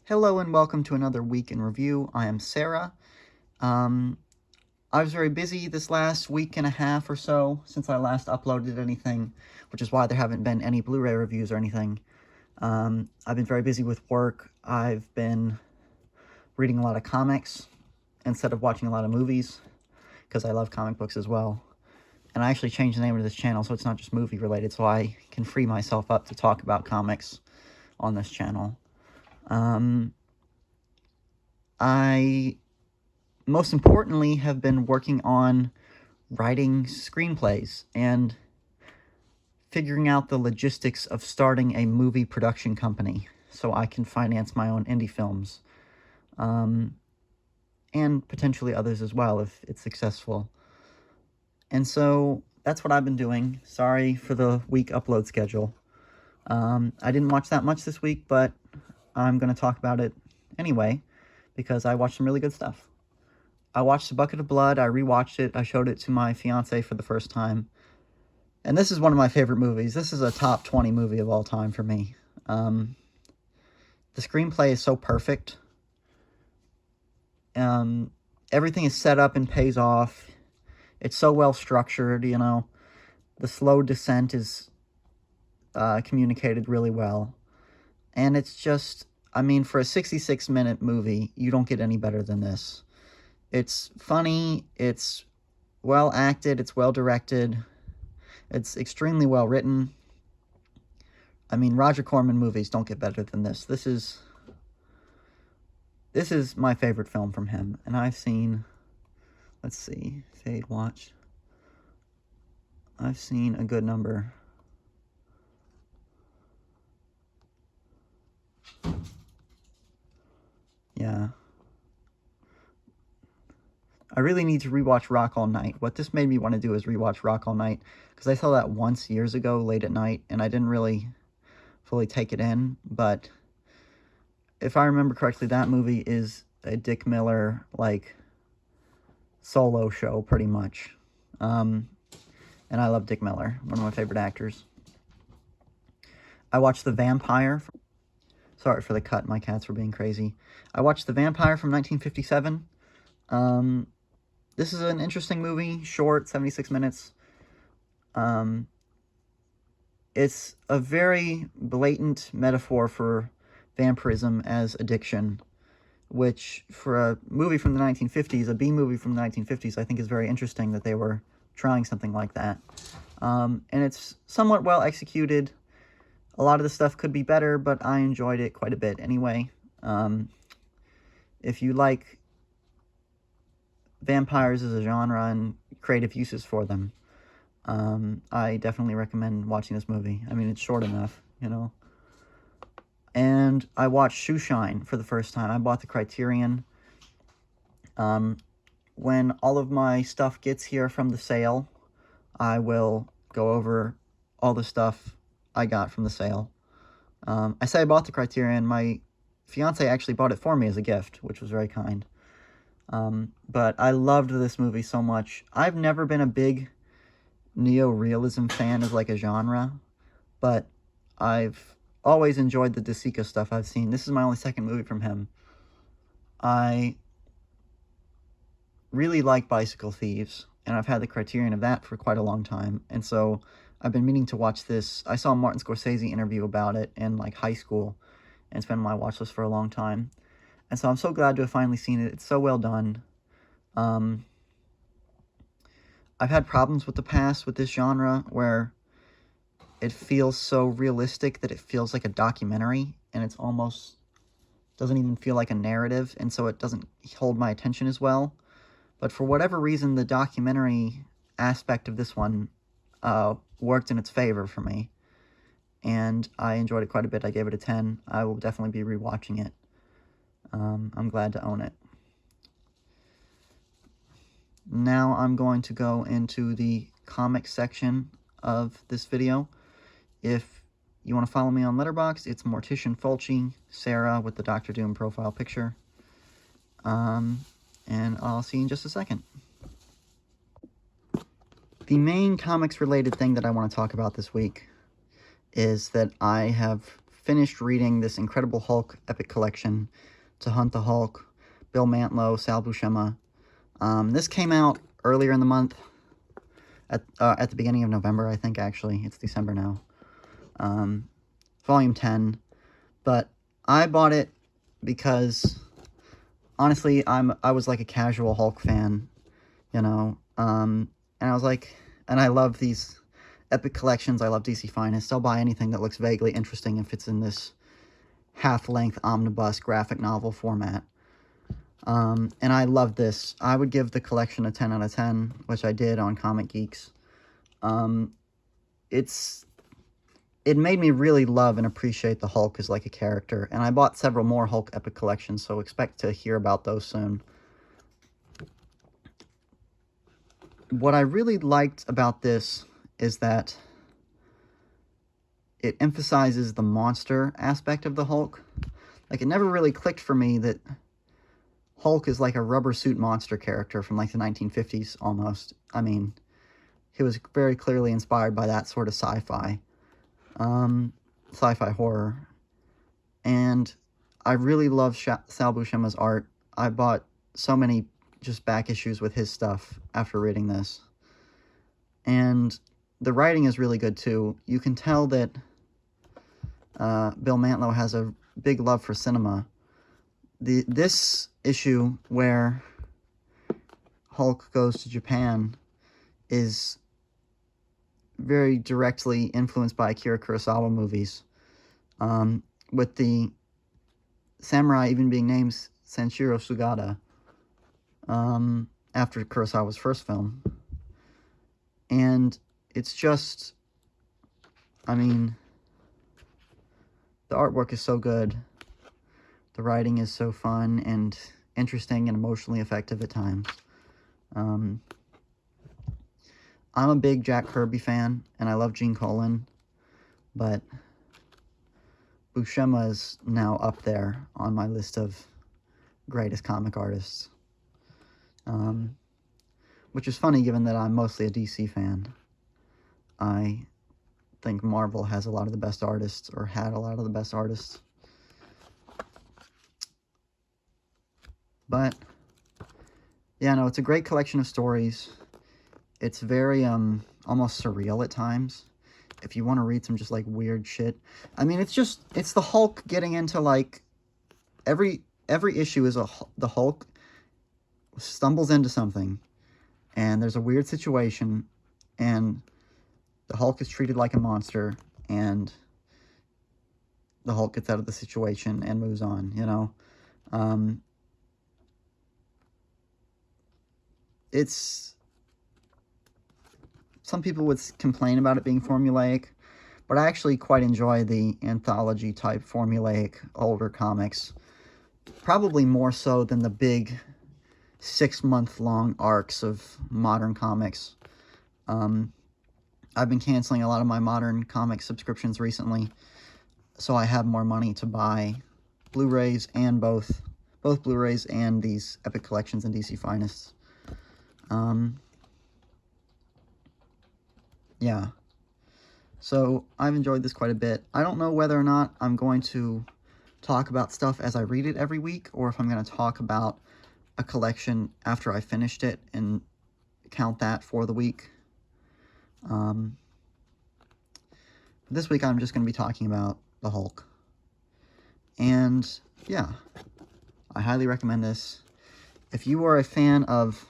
Hello and welcome to another week in review. I am Sarah. I was very busy this last week and a half or so since I last uploaded anything, which is why there haven't been any Blu-ray reviews or anything. I've been very busy with work. I've been reading a lot of comics instead of watching a lot of movies, because I love comic books as well. And I actually changed the name of this channel so it's not just movie related, so I can free myself up to talk about comics on this channel. I, most importantly, have been working on writing screenplays and figuring out the logistics of starting a movie production company so I can finance my own indie films, and potentially others as well if it's successful. And so that's what I've been doing. Sorry for the week upload schedule. I didn't watch that much this week, but I'm going to talk about it anyway, because I watched some really good stuff. I watched A Bucket of Blood, I rewatched it, I showed it to my fiance for the first time. And this is one of my favorite movies. This is a top 20 movie of all time for me. The screenplay is so perfect. Everything is set up and pays off. It's so well structured, you know. The slow descent is communicated really well. And it's just, I mean, for a 66-minute movie, you don't get any better than this. It's funny, it's well acted, it's well directed, it's extremely well written. I mean, Roger Corman movies don't get better than this. This is my favorite film from him, and I've seen, let's see, Fade Watch. I've seen a good number. Yeah. I really need to rewatch Rock All Night. What this made me want to do is rewatch Rock All Night, because I saw that once years ago, late at night, and I didn't really fully take it in, but if I remember correctly, that movie is a Dick Miller, like, solo show, pretty much. And I love Dick Miller, one of my favorite actors. I watched The Vampire. Sorry for the cut, my cats were being crazy. I watched The Vampire from 1957. This is an interesting movie, short, 76 minutes. It's a very blatant metaphor for vampirism as addiction, which for a movie from the 1950s, a B movie from the 1950s, I think is very interesting that they were trying something like that. And it's somewhat well executed. A lot of the stuff could be better, but I enjoyed it quite a bit anyway. If you like vampires as a genre and creative uses for them, I definitely recommend watching this movie. I mean, it's short enough, you know. And I watched Shoeshine for the first time. I bought the Criterion. When all of my stuff gets here from the sale, I will go over all the stuff I got from the sale. I say I bought the Criterion. My fiance actually bought it for me as a gift, which was very kind. But I loved this movie so much. I've never been a big neo-realism fan as like a genre, but I've always enjoyed the De Sica stuff I've seen. This is my only second movie from him. I really like Bicycle Thieves, and I've had the Criterion of that for quite a long time, and so I've been meaning to watch this. I saw a Martin Scorsese interview about it in like high school, and it's been on my watch list for a long time. And so I'm so glad to have finally seen it. It's so well done. I've had problems with the past with this genre where it feels so realistic that it feels like a documentary, and it's almost doesn't even feel like a narrative, and so it doesn't hold my attention as well. But for whatever reason, the documentary aspect of this one worked in its favor for me, and I enjoyed it quite a bit. I gave it a 10. I will definitely be rewatching it. I'm glad to own it. Now I'm going to go into the comic section of this video. If you want to follow me on Letterboxd, it's Mortician Fulci, Sarah with the Dr. Doom profile picture. And I'll see you in just a second. The main comics-related thing that I want to talk about this week is that I have finished reading this Incredible Hulk Epic Collection, To Hunt the Hulk, Bill Mantlo, Sal Buscema. This came out earlier in the month, at the beginning of November, I think, actually. It's December now. Volume 10. But I bought it because, honestly, I was like a casual Hulk fan, you know. And I was like, and I love these epic collections. I love DC Finest. I'll buy anything that looks vaguely interesting and fits in this half-length omnibus graphic novel format. And I love this. I would give the collection a 10 out of 10, which I did on Comic Geeks. It made me really love and appreciate the Hulk as like a character, and I bought several more Hulk Epic collections, so expect to hear about those soon. What I really liked about this is that it emphasizes the monster aspect of the Hulk. Like, it never really clicked for me that Hulk is like a rubber suit monster character from like the 1950s almost. I mean, he was very clearly inspired by that sort of sci-fi. Sci-fi horror. And I really love Sal Buscema's art. I bought so many just back issues with his stuff after reading this. And the writing is really good too. You can tell that Bill Mantlo has a big love for cinema. This issue where Hulk goes to Japan is very directly influenced by Akira Kurosawa movies, with the samurai even being named Sanshiro Sugata, after Kurosawa's first film. And it's just, I mean, the artwork is so good, the writing is so fun and interesting and emotionally effective at times. I'm a big Jack Kirby fan, and I love Gene Colan, but Buscema is now up there on my list of greatest comic artists. Which is funny given that I'm mostly a DC fan. I think Marvel has a lot of the best artists, or had a lot of the best artists. But, yeah, no, it's a great collection of stories. It's very, almost surreal at times. If you want to read some just, like, weird shit. I mean, it's the Hulk getting into, like, every issue is the Hulk stumbles into something, and there's a weird situation, and the Hulk is treated like a monster, and the Hulk gets out of the situation and moves on, you know? Some people would complain about it being formulaic, but I actually quite enjoy the anthology-type formulaic older comics. Probably more so than the big 6-month-long arcs of modern comics. I've been canceling a lot of my modern comic subscriptions recently, so I have more money to buy Blu-rays and both Blu-rays and these Epic Collections and DC Finest. Yeah. So, I've enjoyed this quite a bit. I don't know whether or not I'm going to talk about stuff as I read it every week, or if I'm going to talk about a collection after I finished it and count that for the week. This week I'm just going to be talking about the Hulk. And, yeah, I highly recommend this. If you are a fan of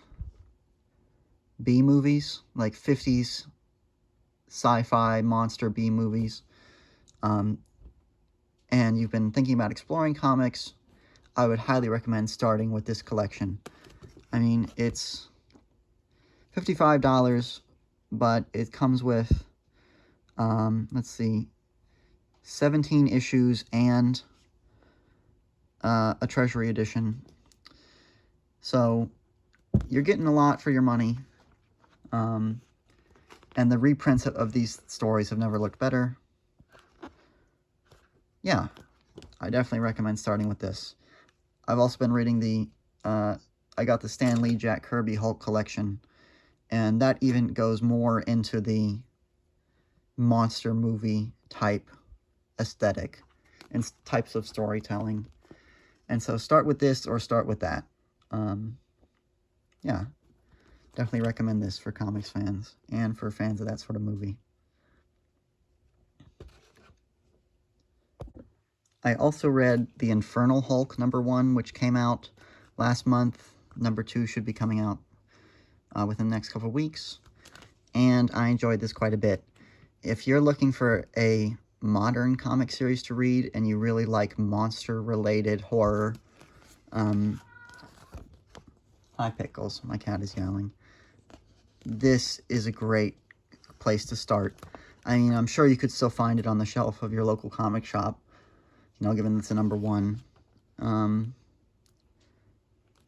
B-movies, like 50s sci-fi monster B-movies, and you've been thinking about exploring comics, I would highly recommend starting with this collection. I mean, it's $55, but it comes with, let's see, 17 issues and a Treasury edition. So, you're getting a lot for your money. And the reprints of these stories have never looked better. Yeah, I definitely recommend starting with this. I've also been reading I got the Stan Lee Jack Kirby Hulk collection, and that even goes more into the monster movie type aesthetic. and types of storytelling. And so start with this or start with that. Yeah, definitely recommend this for comics fans and for fans of that sort of movie. I also read The Infernal Hulk #1, which came out last month. #2 should be coming out within the next couple of weeks. And I enjoyed this quite a bit. If you're looking for a modern comic series to read and you really like monster-related horror, hi Pickles, my cat is yowling. This is a great place to start. I mean, I'm sure you could still find it on the shelf of your local comic shop, given it's a #1.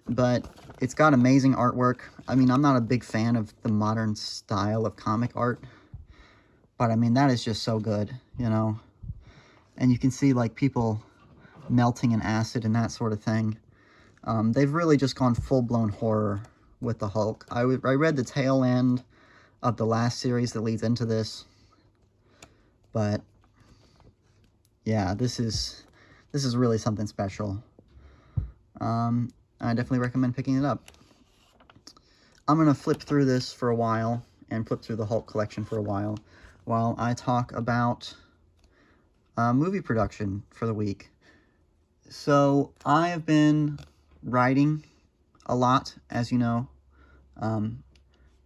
But it's got amazing artwork. I mean, I'm not a big fan of the modern style of comic art, but I mean, that is just so good, And you can see, like, people melting in acid and that sort of thing. They've really just gone full-blown horror with the Hulk. I read the tail end of the last series that leads into this, but yeah, this is really something special. I definitely recommend picking it up. I'm going to flip through this for a while and flip through the Hulk collection for a while I talk about movie production for the week. So I have been writing a lot, as you know,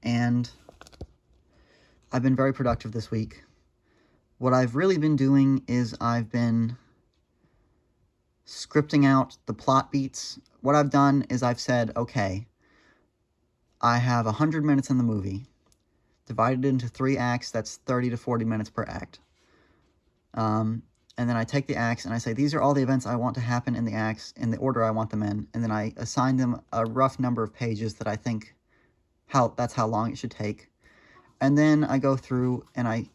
and I've been very productive this week. What I've really been doing is I've been scripting out the plot beats. What I've done is I've said, okay, I have 100 minutes in the movie, divided into 3 acts, that's 30 to 40 minutes per act. And then I take the acts and I say, these are all the events I want to happen in the acts in the order I want them in, and then I assign them a rough number of pages that I think that's how long it should take. And then I go through and I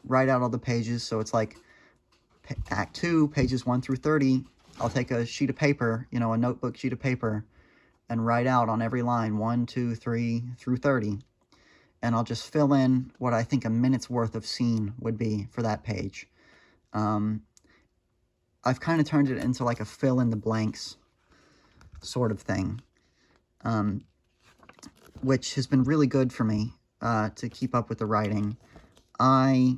write out all the pages, so it's like Act 2, pages 1 through 30, I'll take a sheet of paper, a notebook sheet of paper, and write out on every line 1, 2, 3 through 30. And I'll just fill in what I think a minute's worth of scene would be for that page. I've kind of turned it into like a fill-in-the-blanks sort of thing, which has been really good for me to keep up with the writing. I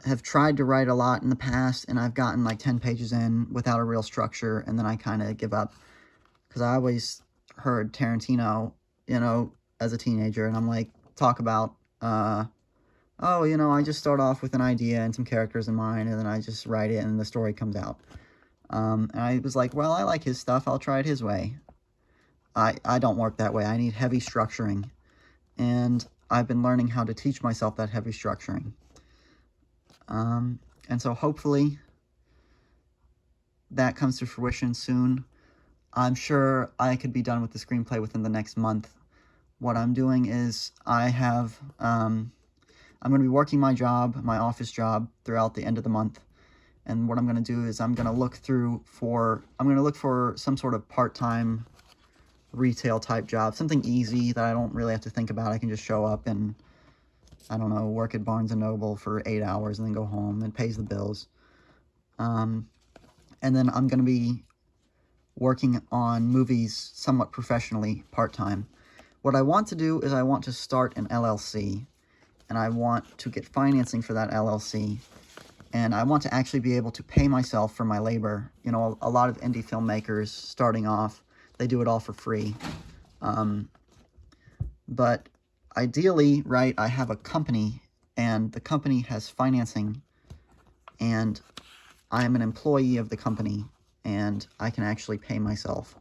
have tried to write a lot in the past, and I've gotten like 10 pages in without a real structure, and then I kind of give up. Because I always heard Tarantino, as a teenager, and I'm like, talk about, oh, I just start off with an idea and some characters in mind, and then I just write it, and the story comes out. And I was like, well, I like his stuff, I'll try it his way. I don't work that way. I need heavy structuring. And I've been learning how to teach myself that heavy structuring. And so hopefully that comes to fruition soon. I'm sure I could be done with the screenplay within the next month. What I'm doing is I'm going to be working my office job, throughout the end of the month. And what I'm going to do is I'm going to look for some sort of part-time retail type job, something easy that I don't really have to think about. I can just show up and, I don't know, work at Barnes & Noble for 8 hours and then go home and pays the bills. And then I'm going to be working on movies somewhat professionally part-time. What I want to do is I want to start an LLC, and I want to get financing for that LLC, and I want to actually be able to pay myself for my labor. A lot of indie filmmakers starting off, they do it all for free. But ideally, right, I have a company, and the company has financing, and I am an employee of the company, and I can actually pay myself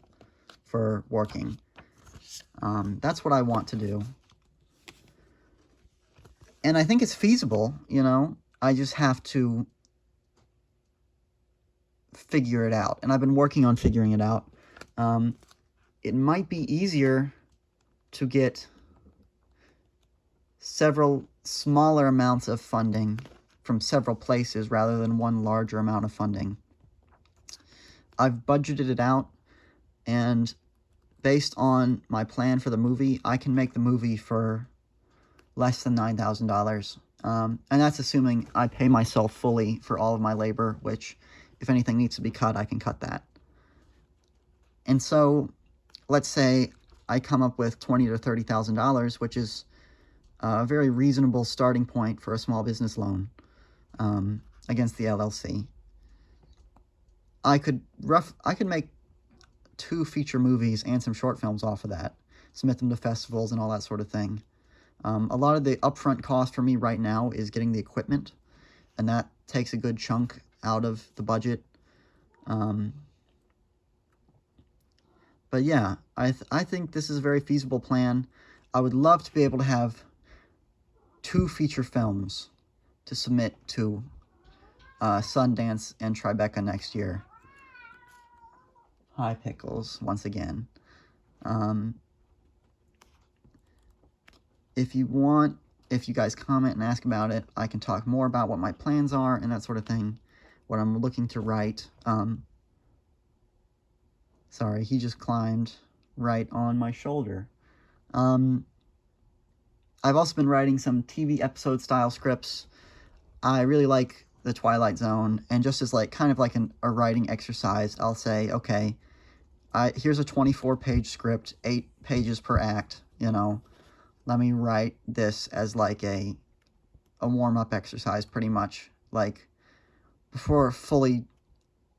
for working. That's what I want to do. And I think it's feasible, I just have to figure it out. And I've been working on figuring it out. It might be easier to get several smaller amounts of funding from several places rather than one larger amount of funding. I've budgeted it out, and based on my plan for the movie, I can make the movie for less than $9,000. And that's assuming I pay myself fully for all of my labor, which, if anything needs to be cut, I can cut that. And so, let's say I come up with $20,000 to $30,000, which is a very reasonable starting point for a small business loan against the LLC. I could make 2 feature movies and some short films off of that, submit them to festivals and all that sort of thing. A lot of the upfront cost for me right now is getting the equipment, and that takes a good chunk out of the budget. But yeah, I think this is a very feasible plan. I would love to be able to have 2 feature films to submit to Sundance and Tribeca next year. Hi, Pickles, once again. If you guys comment and ask about it, I can talk more about what my plans are and that sort of thing, what I'm looking to write. Sorry, he just climbed right on my shoulder. I've also been writing some TV episode style scripts. I really like The Twilight Zone, and just as kind of like a writing exercise, I'll say, okay, here's a 24-page script, 8 pages per act, let me write this as like a warm-up exercise, pretty much, before fully,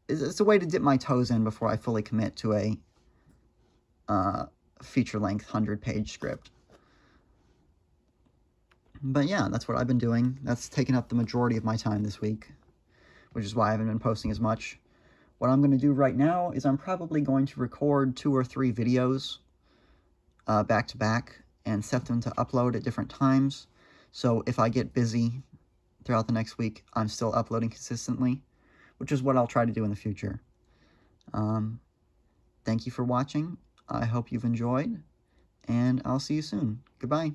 it's a way to dip my toes in before I fully commit to a feature-length 100-page script. But yeah, that's what I've been doing. That's taken up the majority of my time this week, which is why I haven't been posting as much. What I'm going to do right now is I'm probably going to record 2 or 3 videos back to back and set them to upload at different times. So if I get busy throughout the next week, I'm still uploading consistently, which is what I'll try to do in the future. Thank you for watching. I hope you've enjoyed, and I'll see you soon. Goodbye.